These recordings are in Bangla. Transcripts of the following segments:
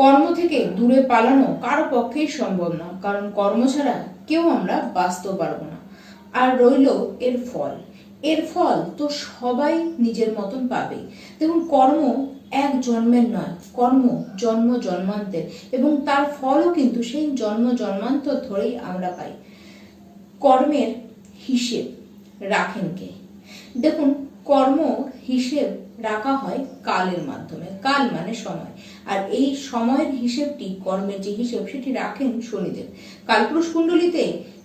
কর্ম থেকে দূরে পালানো কারো পক্ষেই সম্ভব না, কারণ কর্ম ছাড়া কেউ আমরা বাঁচতেও পারবো না। আর রইল এর ফল। এর ফল তো সবাই নিজের মতন পাবে। দেখুন, কর্ম এক জন্মের নয়, কর্ম জন্ম জন্মান্তের, এবং তার ফলও কিন্তু সেই জন্ম জন্মান্তর ধরেই আমরা পাই। কর্মের হিসেব রাখেন কে? দেখুন, কর্ম হিসেব রাখা হয় কালের মাধ্যমে। কাল মানে সময়, আর এই সময়ের হিসেবটি, কর্মের যে হিসেব, সেটি রাখেন শনিদেব। কালপুরুষ কুণ্ডলিতে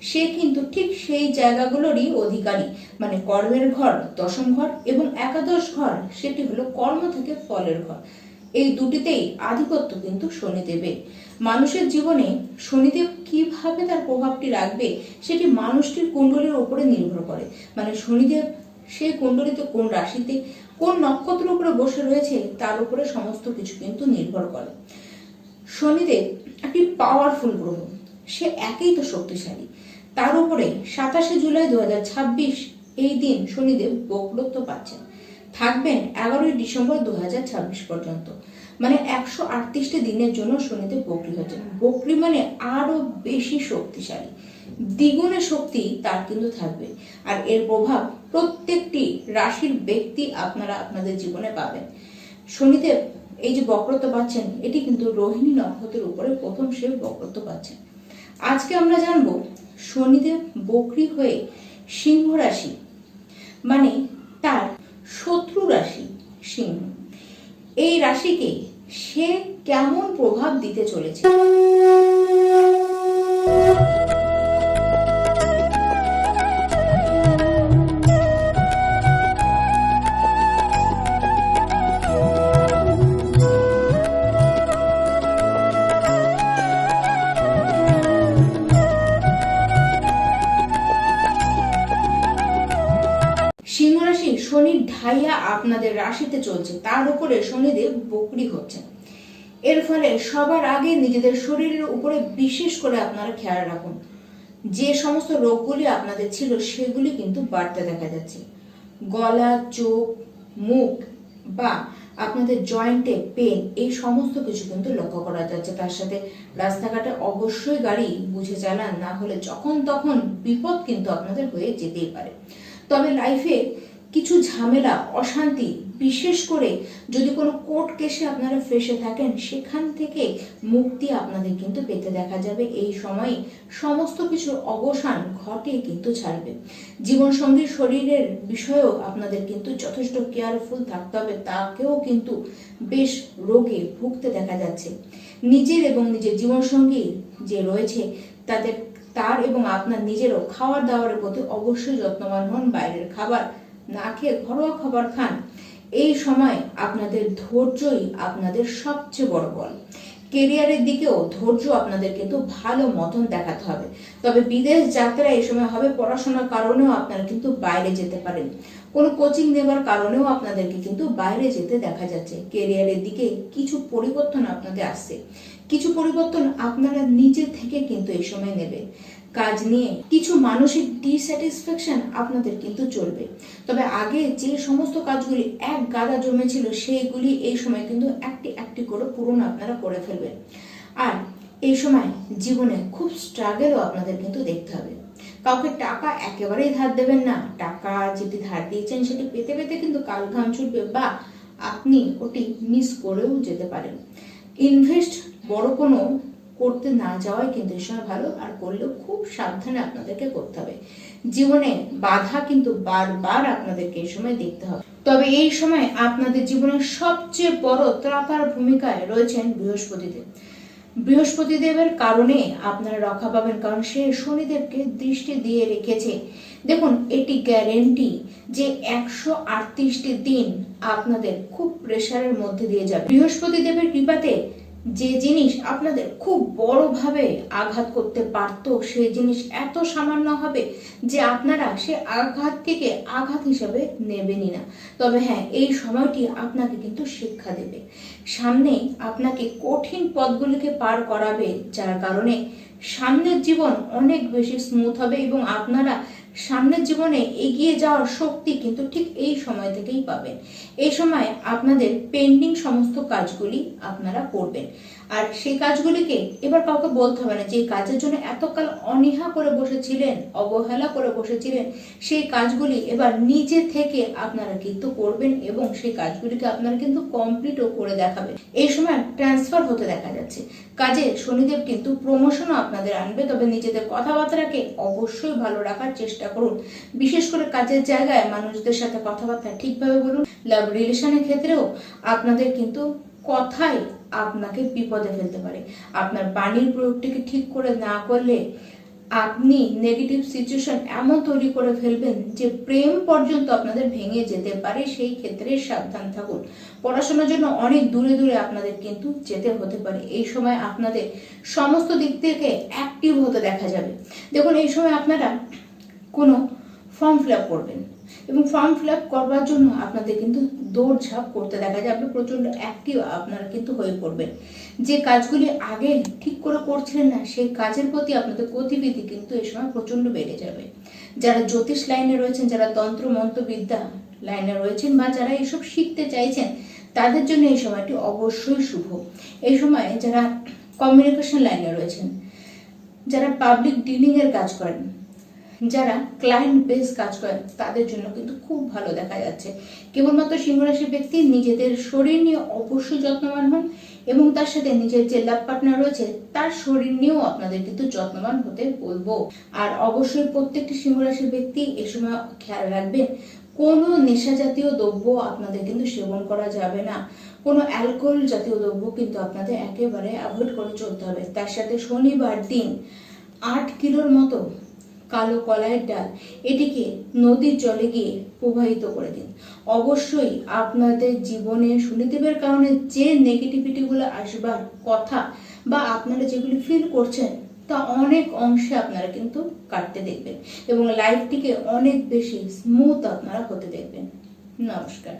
সে কিন্তু ঠিক সেই জায়গাগুলোরই অধিকারী, মানে কর্মের ঘর দশম ঘর এবং একাদশ ঘর, সেটি হলো কর্ম থেকে ফলের ঘর। এই দুটিতেই আধিপত্য কিন্তু শনিদেবের। মানুষের জীবনে শনিদেব কিভাবে তার প্রভাবটি রাখবে সেটি মানুষটির কুণ্ডলীর উপরে নির্ভর করে। মানে শনিদেব সেই কুণ্ডলিতে কোন রাশিতে, কোন নক্ষত্রের উপরে বসে রয়েছে, তার উপরে সমস্ত কিছু কিন্তু নির্ভর করে। শনিদেব একটি পাওয়ারফুল গ্রহ, সে একেই তো শক্তিশালী। তার উপরে 27 জুলাই 2026 এই দিন শনিদেব বক্রত্ব পাচ্ছেন, থাকবেন 11 ডিসেম্বর 2026 পর্যন্ত। মানে 138টি দিনের জন্য শনিদেব বক্রী হচ্ছেন। বক্রী মানে আরো বেশি শক্তিশালী, দ্বিগুণে শক্তি তার কিন্তু থাকবে। আর এর প্রভাব প্রত্যেকটি রাশির ব্যক্তি আপনারা আপনাদের জীবনে পাবেন। শনিদেব এই যে বক্রত্ব পাচ্ছেন, এটি কিন্তু রোহিণী নক্ষত্রের উপরে প্রথম সে বক্রত্ব পাচ্ছেন। আজকে আমরা জানবো শনিদেব বক্রী হয়ে সিংহ রাশি, মানে তার শত্রু রাশি সিংহ, এই রাশিকে সে কেমন প্রভাব দিতে চলেছে। সিংহ রাশি শনির ঢাইয়া আপনাদের রাশিতে চলছে, তার উপরে শনিদেব বক্রী হচ্ছেন। এর ফলে সবার আগে নিজেদের শরীরের উপরে বিশেষ করে আপনারা খেয়াল রাখুন। যে সমস্ত রোগগুলি আপনাদের ছিল সেগুলি কিন্তু বাড়তে দেখা যাচ্ছে। গলা, চোখ, মুখ বা আপনাদের জয়েন্টে পেন, এই সমস্ত কিছু কিন্তু লক্ষ্য করা যাচ্ছে। তার সাথে রাস্তাঘাটে অবশ্যই গাড়ি বুঝে চালান, না হলে যখন তখন বিপদ কিন্তু আপনাদের হয়ে যেতেই পারে। তবে লাইফে কিছু ঝামেলা, অশান্তি, বিশেষ করে যদি কোনো কোর্ট কেসে আপনারা ফেসে থাকেন, সেখান থেকে মুক্তি আপনাদের কিন্তু পেতে দেখা যাবে। এই সময়ে সমস্ত কিছুর অবসান ঘটে কিন্তু ছাড়বে। জীবনসঙ্গীর শরীরের বিষয়েও আপনাদের কিন্তু যথেষ্ট কেয়ারফুল থাকতে হবে, তাকেও কিন্তু বেশ রোগে ভুগতে দেখা যাচ্ছে। নিজের এবং নিজের জীবনসঙ্গী যে রয়েছে তার এবং আপনার নিজেরও খাওয়ার দাওয়ারের প্রতি অবশ্যই যত্নবান হন। বাইরের খাবার না খেয়ে ঘরোয়া খাবার খান। এই সময় আপনাদের ধৈর্যই আপনাদের সবচেয়ে বড় বল। কেরিয়ারের দিকেও ধৈর্য আপনাদের কিন্তু ভালো মতন দেখাতে হবে। তবে বিদেশ যাত্রা এই সময় হবে, পড়াশোনার কারণেও আপনারা কিন্তু বাইরে যেতে পারেন। কোনো কোচিং নেবার কারণেও আপনাদেরকে কিন্তু বাইরে যেতে দেখা যাচ্ছে। কেরিয়ারের দিকে কিছু পরিবর্তন আপনাদের আসছে, কিছু পরিবর্তন আপনারা নিজে থেকে কিন্তু এই সময় নেবে। কাজ নিয়ে কিছু মানসিক ডিস্যাটিসফ্যাকশন আপনাদের কিন্তু চলবে। তবে আগে যে সমস্ত কাজগুলি এক গাদা জমেছিল, সেইগুলি এই সময় কিন্তু একটি একটি করে পূরণ আপনারা করে ফেলবেন। আর এই সময় জীবনে খুব স্ট্রাগলও আপনাদের কিন্তু দেখতে হবে। কাউকে টাকা একেবারেই ধার দেবেন না। টাকা যেটি ধার দিয়েছেন সেটি পেতে পেতে কিন্তু কাল ঘাম ছুটবে, বা আপনি ওটি মিস করেও যেতে পারেন। ইনভেস্ট বড় কোনো করতে না যাওয়াই কিন্তু এই সময় ভালো, আর করলেও খুব সাবধানে আপনাদেরকে করতে হবে। জীবনে বাধা কিন্তু বারবার আপনাদেরকে এই সময় দেখতে হবে। তবে এই সময় আপনাদের জীবনের সবচেয়ে বড় ত্রাতার ভূমিকায় রয়েছেন বৃহস্পতিদেব। বৃহস্পতিদেবের কারণে আপনারা রক্ষা পাবেন, কারণ সে শনিদেবকে দৃষ্টি দিয়ে রেখেছে। দেখুন, এটি গ্যারেন্টি যে 138টি দিন আপনাদের খুব প্রেসারের মধ্যে দিয়ে যাবে। বৃহস্পতিদেবের কৃপাতে যে জিনিস আপনাদের খুব বড়ভাবে আঘাত করতে পারত, সেই জিনিস এত সামান্য হবে যে আপনারা সে আঘাতকে আঘাত হিসাবে নেবেনই না। তবে হ্যাঁ, এই সময়টি আপনাকে কিন্তু শিক্ষা দেবে। সামনে আপনাকে কঠিন পথগুলিকে পার করাবে, যার কারণে সামনের জীবন অনেক বেশি স্মুথ হবে এবং আপনারা সামনের জীবনে এগিয়ে যাওয়ার শক্তি কিন্তু ঠিক এই সময় থেকেই পাবেন। এই সময় আপনাদের পেন্ডিং সমস্ত কাজগুলি আপনারা করবেন, আর সেই কাজগুলিকে এবার কাউকে বলতে হবে না। যে কাজের জন্য এতকাল অনীহা করে বসেছিলেন, অবহেলা করে বসেছিলেন, সেই কাজগুলি এবার নিজে থেকে আপনারা কিন্তু করবেন এবং সেই কাজগুলিকে আপনারা কিন্তু কমপ্লিটও করে দেখাবেন। এই সময় ট্রান্সফার হতে দেখা যাচ্ছে। কাজে শনিদেব কিন্তু প্রমোশনও আপনাদের আনবে, তবে নিজেদের কথাবার্তাকে অবশ্যই ভালো রাখার চেষ্টা করুন। বিশেষ করে কাজের জায়গায় মানুষদের সাথে কথাবার্তা ঠিকভাবে বলুন। লাভ রিলেশনের ক্ষেত্রেও আপনাদের কিন্তু কথাই আপনাকে বিপদে ফেলতে পারে। আপনার বাণীর প্রয়োগটিকে ঠিক করে না করলে আপনি নেগেটিভ সিচুয়েশন এমন তৈরি করে ফেলবেন যে প্রেম পর্যন্ত আপনাদের ভেঙে যেতে পারে। সেই ক্ষেত্রে সাবধান থাকুন। পড়াশোনার জন্য অনেক দূরে দূরে আপনাদের কিন্তু যেতে হতে পারে। এই সময় আপনাদের সমস্ত দিক থেকে অ্যাক্টিভ হতে দেখা যাবে। দেখুন, এই সময় আপনারা কোনো ফর্ম ফিল আপ করবেন এবং ফর্ম ফিল আপ করবার জন্য আপনাদের কিন্তু দৌড়ঝাঁপ করতে দেখা যাবে। প্রচন্ড অ্যাক্টিভ আপনারা কিন্তু হয়ে পড়বেন। যে কাজগুলি আগে ঠিক করে করছিলেন না, সেই কাজের প্রতি আপনাদের গতিবিধি কিন্তু এই সময় প্রচন্ড বেড়ে যাবে। যারা জ্যোতিষ লাইনে রয়েছেন, যারা তন্ত্র মন্ত্রবিদ্যা লাইনে রয়েছেন, বা যারা এসব শিখতে চাইছেন, তাদের জন্য এই সময়টি অবশ্যই শুভ। এই সময় যারা কমিউনিকেশন লাইনে রয়েছেন, যারা পাবলিক ডিলিং এর কাজ করেন, যারা ক্লায়েন্ট বেস কাজ করেন, তাদের জন্য কিন্তু খুব ভালো দেখা যাচ্ছে। কেবলমাত্র সিংহ রাশির ব্যক্তি নিজেদের শরীর নিয়ে অবশ্যই যত্নবান হন এবং তার সাথে নিজের যে লাভ পার্টনার রয়েছে তার শরীর নিয়েও আপনাদের কিন্তু যত্নবান হতে বলবো। আর অবশ্যই প্রত্যেকটি সিংহ রাশির ব্যক্তি এ সময় খেয়াল রাখবেন, কোনো নেশা জাতীয় দ্রব্য আপনাদের কিন্তু সেবন করা যাবে না। কোনো অ্যালকোহল জাতীয় দ্রব্য কিন্তু আপনাদের একেবারে অ্যাভয়েড করে চলতে হবে। তার সাথে শনিবার দিন 8 কিলোর মতো কালো কলাইয়ের ডাল এটিকে নদীর জলে গিয়ে প্রবাহিত করে দিন। অবশ্যই আপনাদের জীবনে শনিদেবের কারণে যে নেগেটিভিটিগুলো আসবার কথা বা আপনারা যেগুলি ফিল করছেন তা অনেক অংশে আপনারা কিন্তু কাটতে দেখবেন এবং লাইফটিকে অনেক বেশি স্মুথ আপনারা হতে দেখবেন। নমস্কার।